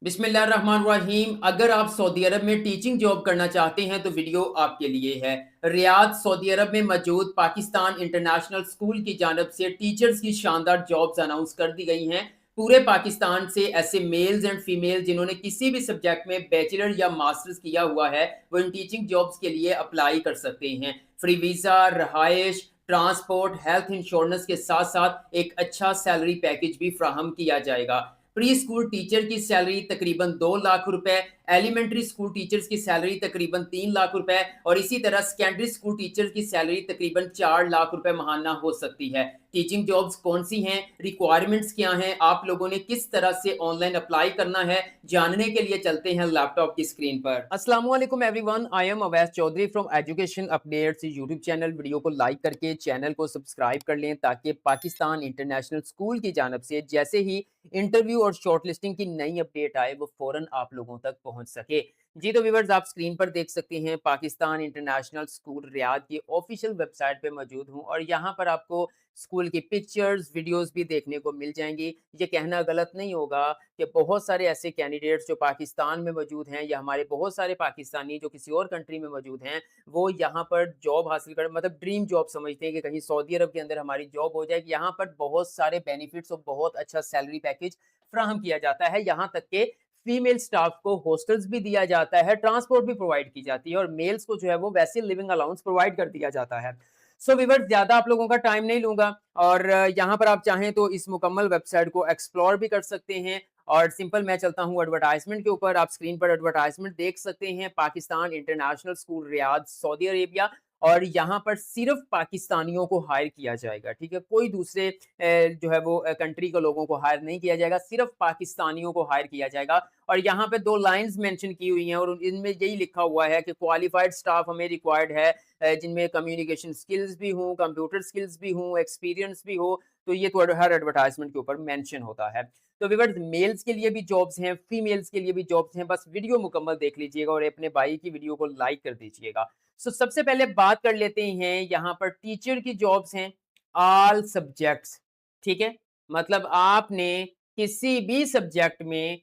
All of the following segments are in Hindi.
बिस्मिल्लाहिर्रहमानिर्रहीम। अगर आप सऊदी अरब में टीचिंग जॉब करना चाहते हैं तो वीडियो आपके लिए है। रियाद सऊदी अरब में मौजूद पाकिस्तान इंटरनेशनल स्कूल की जानिब से टीचर्स की शानदार जॉब्स अनाउंस कर दी गई हैं। पूरे पाकिस्तान से ऐसे मेल्स एंड फीमेल जिन्होंने किसी भी सब्जेक्ट में बैचलर या मास्टर्स किया हुआ है वो इन टीचिंग जॉब्स के लिए अप्लाई कर सकते हैं। फ्री वीज़ा, रहायश, ट्रांसपोर्ट, हेल्थ इंश्योरेंस के साथ साथ एक अच्छा सैलरी पैकेज भी फ्राहम किया जाएगा। प्री स्कूल टीचर की सैलरी तकरीबन 2 लाख रुपए, एलिमेंट्री स्कूल टीचर्स की सैलरी तकरीबन 3 लाख रुपए और इसी तरह सेकेंडरी स्कूल टीचर्स की सैलरी तकरीबन 4 लाख रुपए महाना हो सकती है। टीचिंग जॉब्स कौन सी हैं, रिक्वायरमेंट्स क्या हैं, आप लोगों ने किस तरह से ऑनलाइन अप्लाई करना है, जानने के लिए चलते हैं लैपटॉप की स्क्रीन पर। अस्सलाम वालेकुम everyone, I am Awais Chaudhary from education updates YouTube channel. Video को लाइक करके चैनल को सब्सक्राइब कर लें ताकि पाकिस्तान इंटरनेशनल स्कूल की जानब से जैसे ही इंटरव्यू और शॉर्टलिस्टिंग की नई अपडेट आए वो फौरन आप लोगों तक पहुंच सके। जी तो व्यूअर्स, आप स्क्रीन पर देख सकते हैं पाकिस्तान इंटरनेशनल स्कूल रियाद की ऑफिशियल वेबसाइट पे मौजूद हूं और यहाँ पर आपको स्कूल की पिक्चर्स वीडियोस भी देखने को मिल जाएंगी। ये कहना गलत नहीं होगा कि बहुत सारे ऐसे कैंडिडेट्स जो पाकिस्तान में मौजूद हैं या हमारे बहुत सारे पाकिस्तानी जो किसी और कंट्री में मौजूद हैं वो यहाँ पर जॉब हासिल कर मतलब ड्रीम जॉब समझते हैं कि कहीं सऊदी अरब के अंदर हमारी जॉब हो जाएगी। यहाँ पर बहुत सारे बेनिफिट्स और बहुत अच्छा सैलरी पैकेज फ्राहम किया जाता है। यहाँ तक के फीमेल स्टाफ को हॉस्टल्स भी दिया जाता है, ट्रांसपोर्ट भी प्रोवाइड की जाती है और मेल्स को जो है वो वैसे लिविंग अलाउंस प्रोवाइड कर दिया जाता है। सो व्यूअर्स, ज़्यादा आप लोगों का टाइम नहीं लूँगा और यहाँ पर आप चाहें तो इस मुकम्मल वेबसाइट को एक्सप्लोर भी कर सकते हैं और सिंपल मैं चलता हूँ एडवर्टाइजमेंट के ऊपर। आप स्क्रीन पर एडवर्टाइजमेंट देख सकते हैं, Pakistan international school Riyadh Saudi Arabia और यहाँ पर सिर्फ पाकिस्तानियों को हायर किया जाएगा, ठीक है? कोई दूसरे जो है वो कंट्री के लोगों को हायर नहीं किया जाएगा, सिर्फ पाकिस्तानियों को हायर किया जाएगा। और यहाँ पे 2 लाइन्स मेंशन की हुई हैं और इनमें यही लिखा हुआ है कि क्वालिफाइड स्टाफ हमें रिक्वायर्ड है, जिनमें कम्युनिकेशन स्किल्स भी हों, कंप्यूटर स्किल्स भी हों, एक्सपीरियंस भी हो। तो ये तो हर एडवर्टाइजमेंट के ऊपर मेंशन होता है। तो व्यूअर्स, मेल्स के लिए भी जॉब्स हैं, फीमेल्स के लिए भी जॉब्स हैं। बस वीडियो मुकम्मल देख लीजिएगा और अपने भाई की वीडियो को लाइक कर दीजिएगा। सबसे पहले बात कर लेते हैं, यहाँ पर टीचर की जॉब्स हैं, ऑल सब्जेक्ट्स, ठीक है? मतलब आपने किसी भी सब्जेक्ट में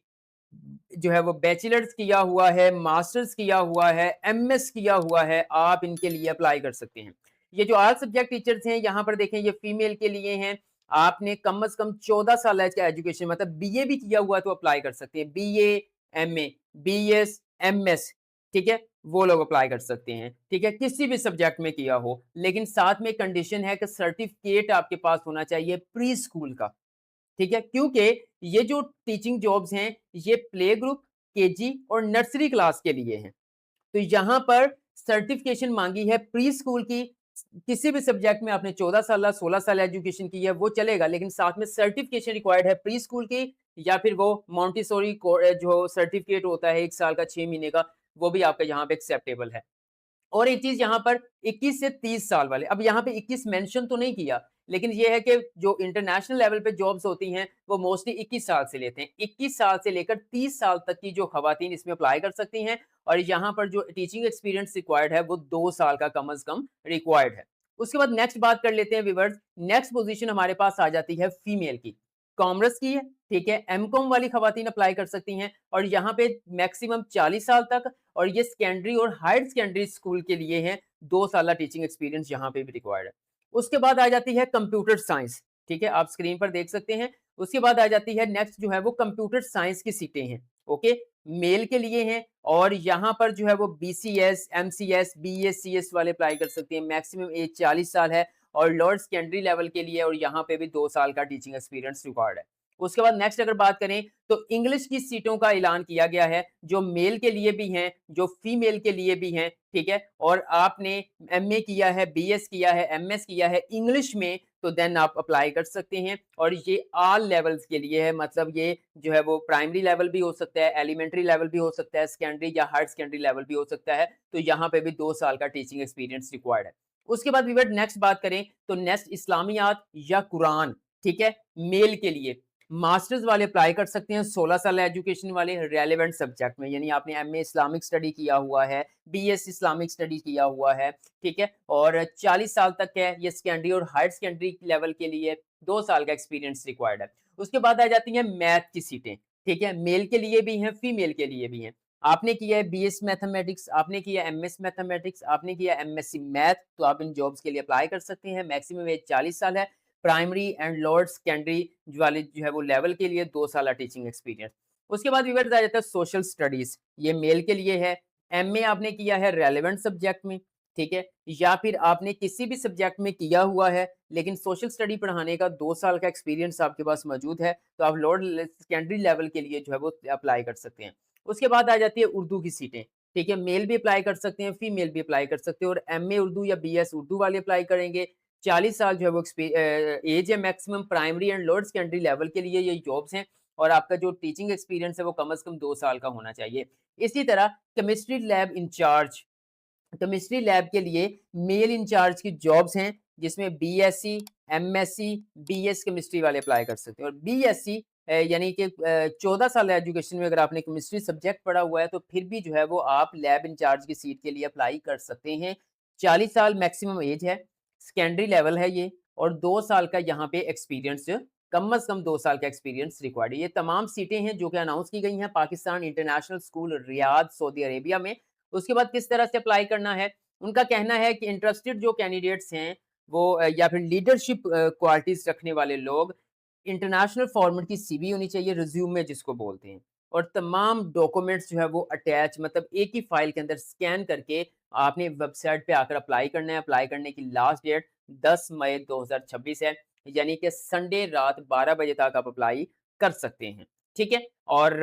जो है वो बैचलर्स किया हुआ है, मास्टर्स किया हुआ है, एमएस किया हुआ है, आप इनके लिए अप्लाई कर सकते हैं। ये जो ऑल सब्जेक्ट टीचर्स हैं, यहाँ पर देखें, ये फीमेल के लिए हैं। आपने कम से कम 14 साल का एजुकेशन मतलब बीए भी किया हुआ है तो अप्लाई कर सकते हैं। बीए, एमए, बीएस, एमएस, ठीक है? वो लोग अप्लाई कर सकते हैं, ठीक है? किसी भी सब्जेक्ट में किया हो, लेकिन साथ में कंडीशन है कि सर्टिफिकेट आपके पास होना चाहिए प्री स्कूल का। ठीक है? क्योंकि ये जो टीचिंग जॉब्स हैं, ये प्ले ग्रुप, केजी और नर्सरी क्लास के लिए हैं। तो यहाँ पर सर्टिफिकेशन माँगी है प्री स्कूल की। किसी भी सब्जेक्ट में आपने 14 साल, 16 साल एजुकेशन की है, वो चलेगा, लेकिन साथ में सर्टिफिकेशन रिक्वायर्ड है प्री स्कूल की या फिर वो मोंटेसोरी जो सर्टिफिकेट होता है 1 साल का, 6 महीने का, वो भी आपका यहाँ पे एक्सेप्टेबल है। और एक चीज़ यहाँ पर 21 से 30 साल वाले, अब यहाँ पे 21 मेंशन तो नहीं किया, लेकिन ये है कि जो इंटरनेशनल लेवल पे जॉब्स होती हैं, वो मोस्टली 21 साल से लेते हैं। 21 साल से लेकर 30 साल तक की जो खवातीन इसमें अप्लाई कर सकती हैं और यहाँ पर जो टीचिंग एक्सपीरियंस रिक्वायर्ड है, वो 2 साल का कम से कम रिक्वायर्ड है। उसके बाद नेक्स्ट बात कर लेते हैं व्यूअर्स, नेक्स्ट पोज़ीशन हमारे पास आ जाती है फीमेल की। कॉमर्स की है, ठीक है? एमकॉम वाली खवातीन अप्लाई कर सकती हैं और यहाँ पे मैक्सिमम 40 साल तक और ये सेकेंडरी और हायर सेकेंडरी स्कूल के लिए हैं, 2 साल टीचिंग एक्सपीरियंस यहाँ पे भी रिक्वायर्ड है। उसके बाद आ जाती है कंप्यूटर साइंस, ठीक है? आप स्क्रीन पर देख सकते हैं। उसके बाद आ जाती है नेक्स्ट जो है वो कंप्यूटर साइंस की सीटें हैं, ओके? मेल के लिए हैं और यहाँ पर जो है वो बीसीएस, एमसीएस, बीएस, सीएस वाले अप्लाई कर सकते हैं। मैक्सिमम एज 40 साल है और लोअर सेकेंडरी लेवल के लिए और यहाँ पे भी 2 साल का टीचिंग एक्सपीरियंस रिक्वायर्ड है। उसके बाद नेक्स्ट अगर बात करें तो इंग्लिश की सीटों का ऐलान किया गया है, जो मेल के लिए भी हैं, जो फीमेल के लिए भी हैं, ठीक है? और आपने एमए किया है, बीएस किया है, एमएस किया है इंग्लिश में, तो देन आप अप्लाई कर सकते हैं और ये ऑल लेवल्स के लिए है। मतलब ये जो है वो प्राइमरी लेवल भी हो सकता है, एलिमेंट्री लेवल भी हो सकता है, सेकेंडरी या हायर सेकेंडरी लेवल भी हो सकता है। तो यहाँ पे भी 2 साल का टीचिंग एक्सपीरियंस रिक्वायर्ड है। उसके बाद व्यूअर नेक्स्ट बात करें तो नेक्स्ट इस्लामियात या कुरान, ठीक है? मेल के लिए मास्टर्स वाले अप्लाई कर सकते हैं, 16 साल एजुकेशन वाले रेलेवेंट सब्जेक्ट में, यानी आपने एमए इस्लामिक स्टडी किया हुआ है, बीएस इस्लामिक स्टडी किया हुआ है, ठीक है? और 40 साल तक है, ये सेकेंडरी और हायर सेकेंडरी लेवल के लिए 2 साल का एक्सपीरियंस रिक्वायर्ड है। उसके बाद आ जाती हैं मैथ की सीटें। ठीक है? मेल के लिए भी हैं, फीमेल के लिए भी हैं। आपने किया है बीएस मैथमेटिक्स, आपने किया एमएस मैथमेटिक्स, आपने किया एमएससी मैथ, तो आप इन जॉब्स के लिए अप्लाई कर सकते हैं। मैक्सिमम एज 40 साल है। प्राइमरी एंड लोअर सेकेंडरी वाले जो है वो लेवल के लिए 2 साल टीचिंग एक्सपीरियंस। उसके बाद व्यूअर्स आ जाता है सोशल स्टडीज़, ये मेल के लिए है। एमए आपने किया है रेलेवेंट सब्जेक्ट में, ठीक है? या फिर आपने किसी भी सब्जेक्ट में किया हुआ है, लेकिन सोशल स्टडी पढ़ाने का 2 साल का एक्सपीरियंस आपके पास मौजूद है, तो आप लोअर सेकेंडरी लेवल के लिए जो है वो अप्लाई कर सकते हैं। उसके बाद आ जाती है उर्दू की सीटें, ठीक है? मेल भी अप्लाई कर सकते हैं, फीमेल भी अप्लाई कर सकते हैं और एमए उर्दू या बीएस उर्दू वाले अप्लाई करेंगे। 40 साल जो है वो एज है maximum primary and lower secondary level के लिए ये जॉब्स हैं और आपका जो टीचिंग एक्सपीरियंस है वो कम से कम 2 साल का होना चाहिए। इसी तरह chemistry lab in charge, chemistry lab के लिए मेल इंचार्ज की जॉब्स हैं जिसमें बीएससी, एमएससी, बीएस केमिस्ट्री वाले अप्लाई कर सकते हैं और बीएससी यानी कि 14 साल एजुकेशन में अगर आपने केमिस्ट्री सब्जेक्ट पढ़ा हुआ है तो फिर भी जो है वो आप लैब इंचार्ज की सीट के लिए अप्लाई कर सकते हैं। 40 साल मैक्सिमम एज है, सेकेंडरी लेवल है ये और 2 साल का यहाँ पे एक्सपीरियंस, कम से कम 2 साल का एक्सपीरियंस रिक्वायर्ड है। ये तमाम सीटें हैं जो कि अनाउंस की गई हैं Pakistan international school Riyadh, Saudi Arabia में। उसके बाद किस तरह से अप्लाई करना है? उनका कहना है कि इंटरेस्टेड जो कैंडिडेट्स हैं वो या फिर लीडरशिप क्वालिटीज़ रखने वाले लोग, इंटरनेशनल फॉर्मेट की सीवी होनी चाहिए, रिज़्यूमे जिसको बोलते हैं और तमाम डॉक्यूमेंट्स जो है वो अटैच मतलब एक ही फाइल के अंदर स्कैन करके आपने वेबसाइट पे आकर अप्लाई करना है। अप्लाई करने की लास्ट डेट 10 मई 2026 है, यानी कि संडे रात 12 बजे तक आप अप्लाई कर सकते हैं, ठीक है? और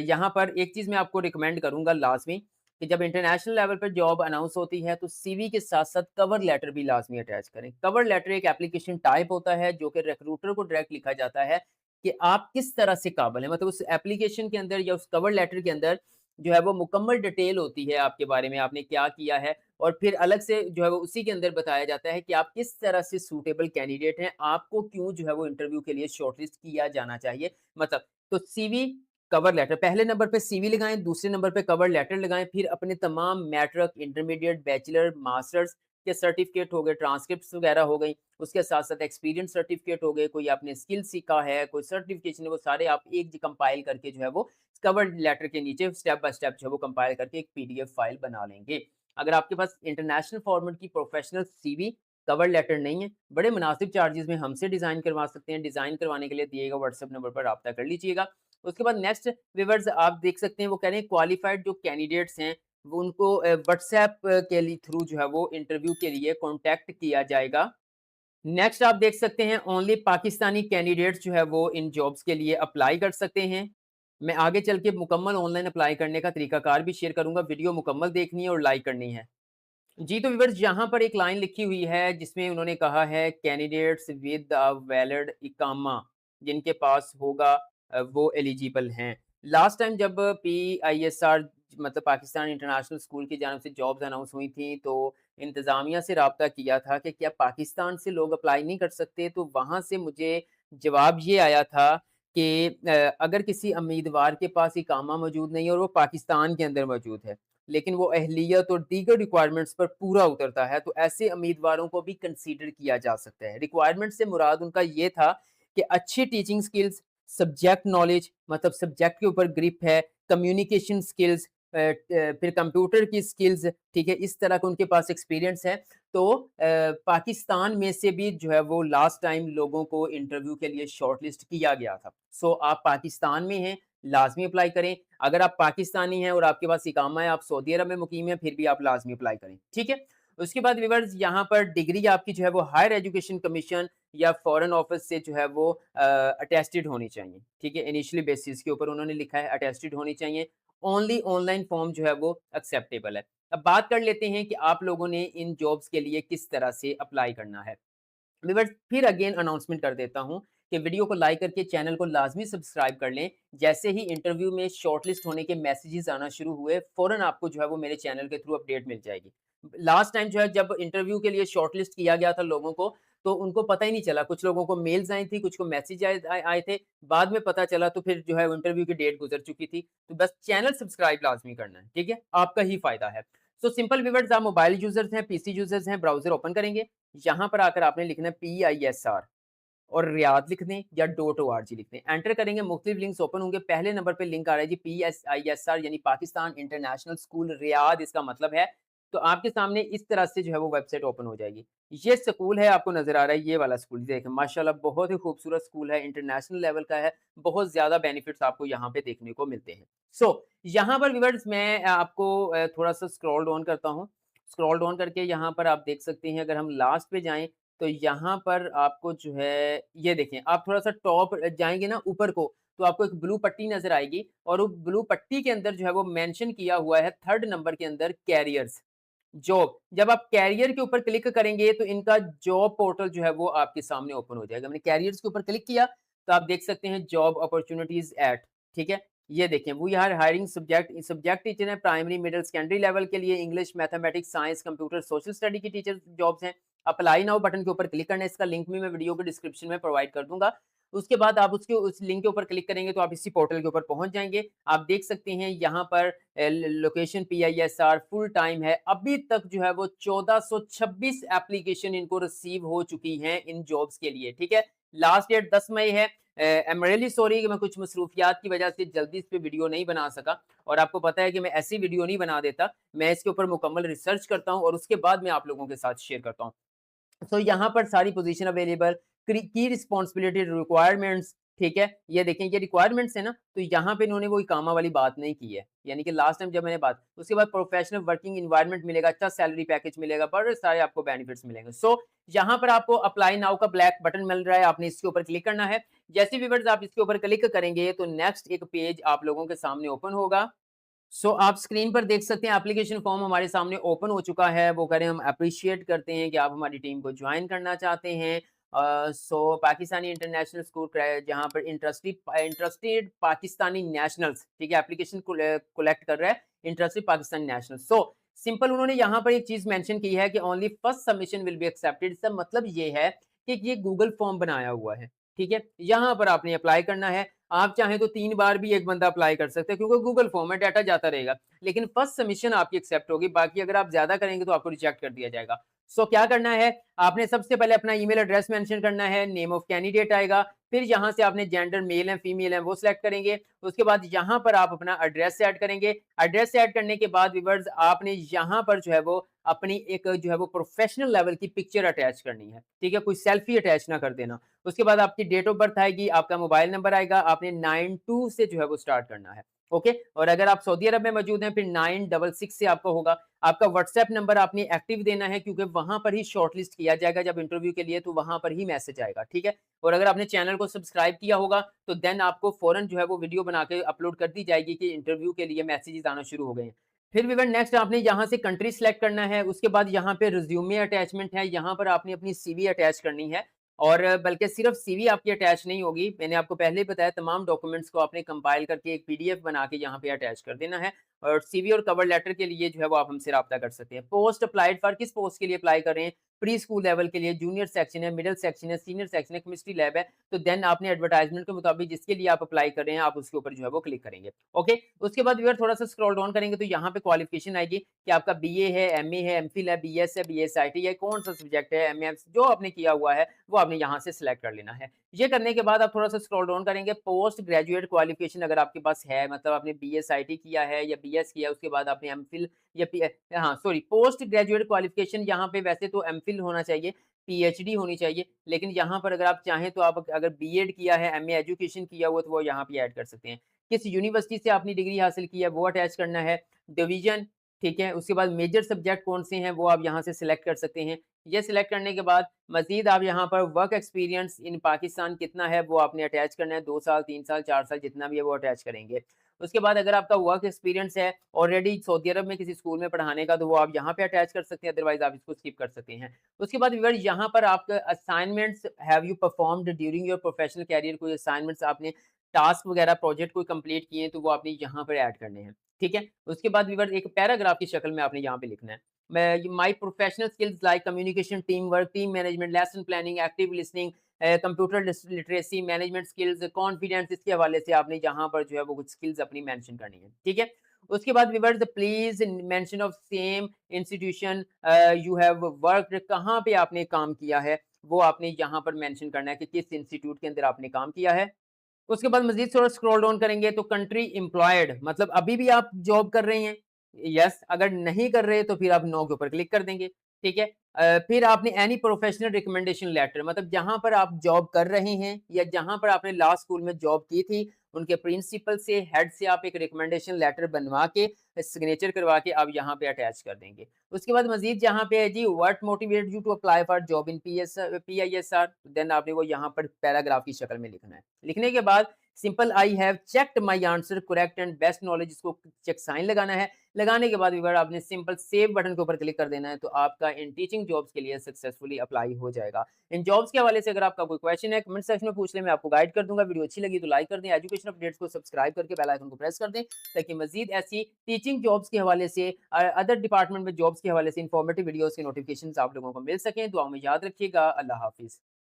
यहाँ पर एक चीज़ मैं आपको रिकमेंड करूँगा लाज़मी कि जब इंटरनेशनल लेवल पर जॉब अनाउंस होती है तो सीवी के साथ-साथ कवर लेटर भी लाज़मी अटैच करें। कवर लेटर एक एप्लीकेशन टाइप होता है जो कि रिक्रूटर को डायरेक्ट लिखा जाता है कि आप किस तरह से काबिल हैं। मतलब उस एप्लीकेशन के अंदर या उस कवर लेटर के अंदर जो है वो मुकम्मल डिटेल होती है आपके बारे में, आपने क्या किया है और फिर अलग से जो है वो उसी के अंदर बताया जाता है कि आप किस तरह से सूटेबल कैंडिडेट हैं, आपको क्यों जो है वो इंटरव्यू के लिए शॉर्टलिस्ट किया जाना चाहिए। मतलब तो सीवी, कवर लेटर, पहले नंबर पे सीवी लगाएँ, दूसरे नंबर पे कवर लेटर लगाएँ, फिर अपने तमाम मैट्रिक, इंटरमीडिएट, बैचलर, मास्टर्स के सर्टिफ़िकेट हो गए, ट्रांसक्रिप्ट्स वगैरह हो गई, उसके साथ-साथ एक्सपीरियंस सर्टिफ़िकेट हो गए, कोई आपने स्किल सीखा है, कोई सर्टिफ़िकेशन है, वो सारे आप एक ज कंपाइल करके जो है वो कवर लेटर के नीचे स्टेप बाय स्टेप जो है वो कंपाइल करके एक पीडीएफ फाइल बना लेंगे। अगर आपके पास इंटरनेशनल फॉर्मेट की प्रोफेशनल सीवी, कवर लेटर नहीं है, बड़े मुनासिब चार्जेज़ में हमसे डिज़ाइन करवा सकते हैं। डिज़ाइन करवाने के लिए दिए गए व्हाट्सएप नंबर पर राब्ता कर लीजिएगा। उसके बाद नेक्स्ट व्यूअर्स आप देख सकते हैं वो कह रहे हैं क्वालिफाइड जो कैंडिडेट्स हैं वो उनको व्हाट्सएप के लिए थ्रू जो है वो इंटरव्यू के लिए कॉन्टैक्ट किया जाएगा। नेक्स्ट आप देख सकते हैं ओनली पाकिस्तानी कैंडिडेट्स जो है वो इन जॉब्स के लिए अप्लाई कर सकते हैं। मैं आगे चल के मुकम्मल ऑनलाइन अप्लाई करने का तरीकाकार भी शेयर करूँगा, वीडियो मुकम्मल देखनी है और लाइक करनी है। जी, तो व्यूअर्स यहाँ पर एक लाइन लिखी हुई है जिसमें उन्होंने कहा है कैंडिडेट्स विद अ वैलिड इकामा जिनके पास होगा वो एलिजिबल हैं। लास्ट टाइम जब पीआईएसआर मतलब पाकिस्तान इंटरनेशनल स्कूल की जानिब से जॉब्स अनाउंस हुई थी तो इंतज़ामिया से राब्ता किया था कि क्या पाकिस्तान से लोग अप्लाई नहीं कर सकते? तो वहाँ से मुझे जवाब ये आया था कि अगर किसी उम्मीदवार के पास इकामा मौजूद नहीं है और वो पाकिस्तान के अंदर मौजूद है लेकिन वो अहलियत और दीगर रिक्वायरमेंट्स पर पूरा उतरता है, तो ऐसे उम्मीदवारों को भी कंसीडर किया जा सकता है। रिक्वायरमेंट से मुराद उनका ये था कि अच्छी टीचिंग स्किल्स, सब्जेक्ट नॉलेज मतलब सब्जेक्ट के ऊपर ग्रिप है, कम्युनिकेशन स्किल्स फिर कंप्यूटर की स्किल्स, ठीक है? इस तरह का उनके पास एक्सपीरियंस है। तो पाकिस्तान में से भी जो है वो लास्ट टाइम लोगों को इंटरव्यू के लिए शॉर्टलिस्ट किया गया था। सो आप पाकिस्तान में हैं, लाज़मी अप्लाई करें। अगर आप पाकिस्तानी हैं और आपके पास इकामा है, आप सऊदी अरब में मुकीम हैं, फिर भी आप लाज़मी अप्लाई करें, ठीक है? उसके बाद व्यूअर्स यहाँ पर डिग्री आपकी जो है वो हायर एजुकेशन कमीशन या फॉरेन ऑफिस से जो है वो अटेस्टेड होनी चाहिए, ठीक है? इनिशियली बेसिस के ऊपर उन्होंने लिखा है अटेस्टेड होनी चाहिए। ओनली ऑनलाइन फॉर्म जो है वो एक्सेप्टेबल है। अब बात कर लेते हैं कि आप लोगों ने इन जॉब्स के लिए किस तरह से अप्लाई करना है। व्यूअर्स फिर अगेन अनाउंसमेंट कर देता हूँ कि वीडियो को लाइक करके चैनल को लाजमी सब्सक्राइब कर लें। जैसे ही इंटरव्यू में शॉर्टलिस्ट होने के मैसेजेस आना शुरू हुए, फ़ौरन आपको जो है वो मेरे चैनल के थ्रू अपडेट मिल जाएगी। लास्ट टाइम जो है जब इंटरव्यू के लिए शॉर्टलिस्ट किया गया था लोगों को, तो उनको पता ही नहीं चला। कुछ लोगों को मेल्स आई थी, कुछ को मैसेज आए थे। बाद में पता चला तो फिर जो है वो इंटरव्यू की डेट गुज़र चुकी थी। तो बस चैनल सब्सक्राइब लाज़मी करना है, ठीक है? आपका ही फ़ायदा है। सो सिंपल व्यूअर्स आप मोबाइल यूज़र्स हैं, पीसी यूज़र्स हैं, ब्राउज़र ओपन करेंगे। यहाँ पर आकर आपने लिखना है PISR, और रियाद लिख दें या .org लिख दें। एंटर करेंगे, मुख्तलिफ लिंक्स ओपन होंगे। पहले नंबर पे लिंक आ रहा है जी PSISR यानी पाकिस्तान इंटरनेशनल स्कूल रियाद, इसका मतलब है। तो आपके सामने इस तरह से जो है वो वेबसाइट ओपन हो जाएगी। ये स्कूल है, आपको नज़र आ रहा है ये वाला स्कूल, देखें माशाल्लाह बहुत ही खूबसूरत स्कूल है, इंटरनेशनल लेवल का है, बहुत ज़्यादा बेनिफिट्स आपको यहाँ पे देखने को मिलते हैं। यहाँ पर व्यूअर्स मैं आपको थोड़ा-सा स्क्रॉल डाउन करता हूँ। स्क्रॉल डाउन करके यहाँ पर आप देख सकते हैं, अगर हम लास्ट पे जाएँ तो यहाँ पर आपको जो है ये देखें, आप थोड़ा-सा टॉप जाएँगे ना ऊपर को, तो आपको एक ब्लू पट्टी नज़र आएगी और वो ब्लू पट्टी के अंदर जो है वो मेंशन किया हुआ है 3rd नंबर के अंदर कैरियर्स, जॉब। जब आप कैरियर के ऊपर क्लिक करेंगे तो इनका जॉब पोर्टल जो है वो आपके सामने ओपन हो जाएगा। मैंने कैरियर्स के ऊपर क्लिक किया तो आप देख सकते हैं जॉब अपॉर्च्युनिटीज़ एट, ठीक है? ये देखें, we are hiring subject teacher है, प्राइमरी, मिडल, सेकेंडरी लेवल के लिए English, mathematics, science, computer, social study की टीचर जॉब्स हैं। अप्लाई नाउ बटन के ऊपर क्लिक करना है, इसका लिंक भी मैं वीडियो के डिस्क्रिप्शन में प्रोवाइड कर दूँगा। उसके बाद आप उस लिंक के ऊपर क्लिक करेंगे तो आप इसी पोर्टल के ऊपर पहुँच जाएँगे। आप देख सकते हैं यहाँ पर लोकेशन PISR फुल टाइम है। अभी तक जो है वो 1426 एप्लीकेशन इनको रिसीव हो चुकी हैं इन जॉब्स के लिए, ठीक है? लास्ट डेट 10 मई है। आई एम रियली सॉरी कि मैं कुछ मसरूफियात की वजह से जल्दी इस पे वीडियो नहीं बना सका और आपको पता है कि मैं ऐसी वीडियो नहीं बना देता। मैं इसके ऊपर मुकम्मल रिसर्च करता हूँ और उसके बाद मैं आप लोगों के साथ शेयर करता हूँ। यहाँ पर सारी पोजीशन अवेलेबल, की रिस्पॉन्सिबिलिटी रिक्वायरमेंट्स, ठीक है? ये देखें, ये रिक्वायरमेंट्स है ना, तो यहाँ पे इन्होंने वो इकामा वाली बात नहीं की है। यानी कि लास्ट टाइम जब मैंने बात, उसके बाद प्रोफेशनल वर्किंग एनवायरनमेंट मिलेगा, अच्छा सैलरी पैकेज मिलेगा, बड़े सारे आपको बेनिफिट्स मिलेंगे। यहाँ पर आपको अप्लाई नाउ का ब्लैक बटन मिल रहा है, आपने इसके ऊपर क्लिक करना है। जैसे ही व्यूअर्स आप इसके ऊपर क्लिक करेंगे तो नेक्स्ट एक पेज आप लोगों के सामने ओपन होगा। आप स्क्रीन पर देख सकते हैं एप्लीकेशन फॉर्म हमारे सामने ओपन हो चुका है। वो कह रहे हैं हम एप्रिशिएट करते हैं कि आप हमारी टीम को ज्वाइन करना चाहते हैं। पाकिस्तानी इंटरनेशनल स्कूल जहाँ पर इंटरेस्टेड इंटरेस्टेड पाकिस्तानी नेशनल्स, ठीक है, एप्लीकेशन कलेक्ट कर रहा है इंटरेस्टेड पाकिस्तानी नेशनल्स। सिंपल उन्होंने यहाँ पर एक चीज़ मेंशन की है कि only first submission will be accepted. इसका मतलब ये है कि ये गूगल फॉर्म बनाया हुआ है, ठीक है? यहाँ पर आपने अप्लाई करना है। आप चाहें तो 3 बार भी एक बंदा अप्लाई कर सकते हैं क्योंकि गूगल फॉर्म में डाटा जाता रहेगा। लेकिन फर्स्ट सबमिशन आपकी एक्सेप्ट होगी, बाकी अगर आप ज़्यादा करेंगे तो आपको रिजेक्ट कर दिया जाएगा। क्या करना है? आपने सबसे पहले अपना ईमेल एड्रेस मेंशन करना है, नेम ऑफ कैंडिडेट आएगा, फिर यहाँ से आपने जेंडर मेल है, फीमेल है वो सिलेक्ट करेंगे। उसके बाद यहाँ पर आप अपना एड्रेस ऐड करेंगे। एड्रेस ऐड करने के बाद व्यूअर्स आपने यहाँ पर जो है वो अपनी एक जो है वो प्रोफेशनल लेवल की पिक्चर अटैच करनी है, ठीक है? कोई सेल्फी अटैच ना कर देना। उसके बाद आपकी डेट ऑफ बर्थ आएगी, आपका मोबाइल नंबर आएगा, आपने 92 से जो है वो स्टार्ट करना है, ओके? और अगर आप सऊदी अरब में मौजूद हैं फिर 966 से आपका होगा। आपका व्हाट्सएप नंबर आपने एक्टिव देना है क्योंकि वहां पर ही शॉर्टलिस्ट किया जाएगा जब इंटरव्यू के लिए, तो वहां पर ही मैसेज आएगा, ठीक है? और अगर आपने चैनल को सब्सक्राइब किया होगा तो देन आपको फौरन जो है वो वीडियो बना के अपलोड कर दी जाएगी कि इंटरव्यू के लिए मैसेजेस आना शुरू हो गए हैं। फिर भी नेक्स्ट आपने यहाँ से कंट्री सेलेक्ट करना है। उसके बाद यहाँ पे रिज्यूमे अटैचमेंट है, यहाँ पर आपने अपनी सीवी अटैच करनी है। और बल्कि सिर्फ सीवी आपकी अटैच नहीं होगी, मैंने आपको पहले ही बताया तमाम डॉक्यूमेंट्स को आपने कंपाइल करके एक पीडीएफ बना के यहाँ पे अटैच कर देना है। और सीवी और कवर लेटर के लिए जो है वो आप हमसे राब्ता कर सकते हैं। पोस्ट अप्लाइड फॉर, किस पोस्ट के लिए अप्लाई कर रहे हैं? प्री स्कूल लेवल के लिए, जूनियर सेक्शन है, मिडिल सेक्शन है, सीनियर सेक्शन है, केमिस्ट्री लैब है। तो देन आपने एडवर्टाइजमेंट के मुताबिक जिसके लिए आप अप्लाई कर रहे हैं आप उसके ऊपर जो है वो क्लिक करेंगे, ओके? उसके बाद व्यूअर थोड़ा सा स्क्रॉल डाउन करेंगे तो यहाँ पे क्वालिफिकेशन आएगी कि आपका बीए है, एमए है, एमफिल है, बीएस है, बीएसआईटी है, कौन सा सब्जेक्ट है, एमएस जो आपने किया हुआ है वो आपने यहाँ से सिलेक्ट कर लेना है। ये करने के बाद आप थोड़ा सा स्क्रॉल डाउन करेंगे, पोस्ट ग्रेजुएट क्वालिफिकेशन अगर आपके पास है, मतलब आपने बीएसआईटी किया है या बीएस किया, उसके बाद आपने एमफिल या हाँ सॉरी, पोस्ट ग्रेजुएट क्वालिफिकेशन यहाँ पे वैसे तो एमफिल होना चाहिए, पीएचडी होनी चाहिए, लेकिन यहाँ पर अगर आप चाहें तो आप अगर बीएड किया है, एमए एजुकेशन किया हुआ तो वो यहाँ पे ऐड कर सकते हैं। किस यूनिवर्सिटी से आपने डिग्री हासिल की है वो अटैच करना है, डिवीजन, ठीक है? उसके बाद मेजर सब्जेक्ट कौन से हैं वो आप यहाँ से सिलेक्ट कर सकते हैं। ये सिलेक्ट करने के बाद मज़ीद आप यहाँ पर वर्क एक्सपीरियंस इन पाकिस्तान कितना है वो आपने अटैच करना है, 2 साल, 3 साल, 4 साल जितना भी है वो अटैच करेंगे। उसके बाद अगर आपका वर्क एक्सपीरियंस है ऑलरेडी सऊदी अरब में किसी स्कूल में पढ़ाने का तो वो आप यहाँ पे अटैच कर सकते हैं, अदरवाइज़ आप इसको स्किप कर सकते हैं। उसके बाद व्यूअर यहाँ पर आपका assignments, have you performed during your professional career, कोई असाइनमेंट्स आपने टास्क वगैरह प्रोजेक्ट कोई कंप्लीट किए हैं तो वो आपने यहाँ पर ऐड करने हैं, ठीक है? उसके बाद व्यूअर एक पैराग्राफ की शक्ल में आपने यहाँ पे लिखना है। मैं my professional skills like communication, team work, team management, lesson planning, active listening, computer literacy, management skills, confidence, इसके हवाले से आपने यहाँ पर जो है वो कुछ स्किल्स अपनी मेंशन करनी है, ठीक है? उसके बाद viewers please mention of same institution you have worked, कहाँ पे आपने काम किया है, वो आपने यहाँ पर मेंशन करना है कि किस इंस्टीट्यूट के अंदर आपने काम किया है। उसके बाद मज़ीद थोड़ा स्क्रॉल डाउन करेंगे तो कंट्री एम्प्लॉयड मतलब अभी भी आप जॉब कर रहे हैं, यस, अगर नहीं कर रहे तो फिर आप नो के ऊपर क्लिक कर देंगे, ठीक है। फिर आपने एनी प्रोफेशनल रिकमेंडेशन लेटर मतलब जहाँ पर आप जॉब कर रहे हैं या जहाँ पर आपने लास्ट स्कूल में जॉब की थी, उनके प्रिंसिपल से, हेड से आप एक रिकमेंडेशन लेटर बनवा के, सिग्नेचर करवा के आप यहाँ पे अटैच कर देंगे। उसके बाद मज़ीद यहाँ पे है जी what motivated you to apply for job in PISR, then आपने वो यहाँ पर पैराग्राफ की शक्ल में लिखना है। लिखने के बाद simple I have checked my answer correct and best knowledge, इसको चेक साइन लगाना है। लगाने के बाद व्यूअर आपने सिंपल सेव बटन के ऊपर क्लिक कर देना है, तो आपका इन टीचिंग जॉब्स के लिए सक्सेसफुली अप्लाई हो जाएगा। इन जॉब्स के हवाले से अगर आपका कोई क्वेश्चन है कमेंट सेक्शन में पूछ लें, मैं आपको गाइड कर दूंगा। वीडियो अच्छी लगी तो लाइक कर दें, एजुकेशन अपडेट्स को सब्सक्राइब करके बेल आइकन को प्रेस कर दें, ताकि मजीद ऐसी टीचिंग जॉब्स के हवाले से, अदर डिपार्टमेंट में जॉब्स के हवाले से इंफॉर्मेटिव वीडियोस के नोटिफिकेशन आप लोगों को मिल सकें। दुआ में याद रखिएगा। अल्लाह हाफिज़।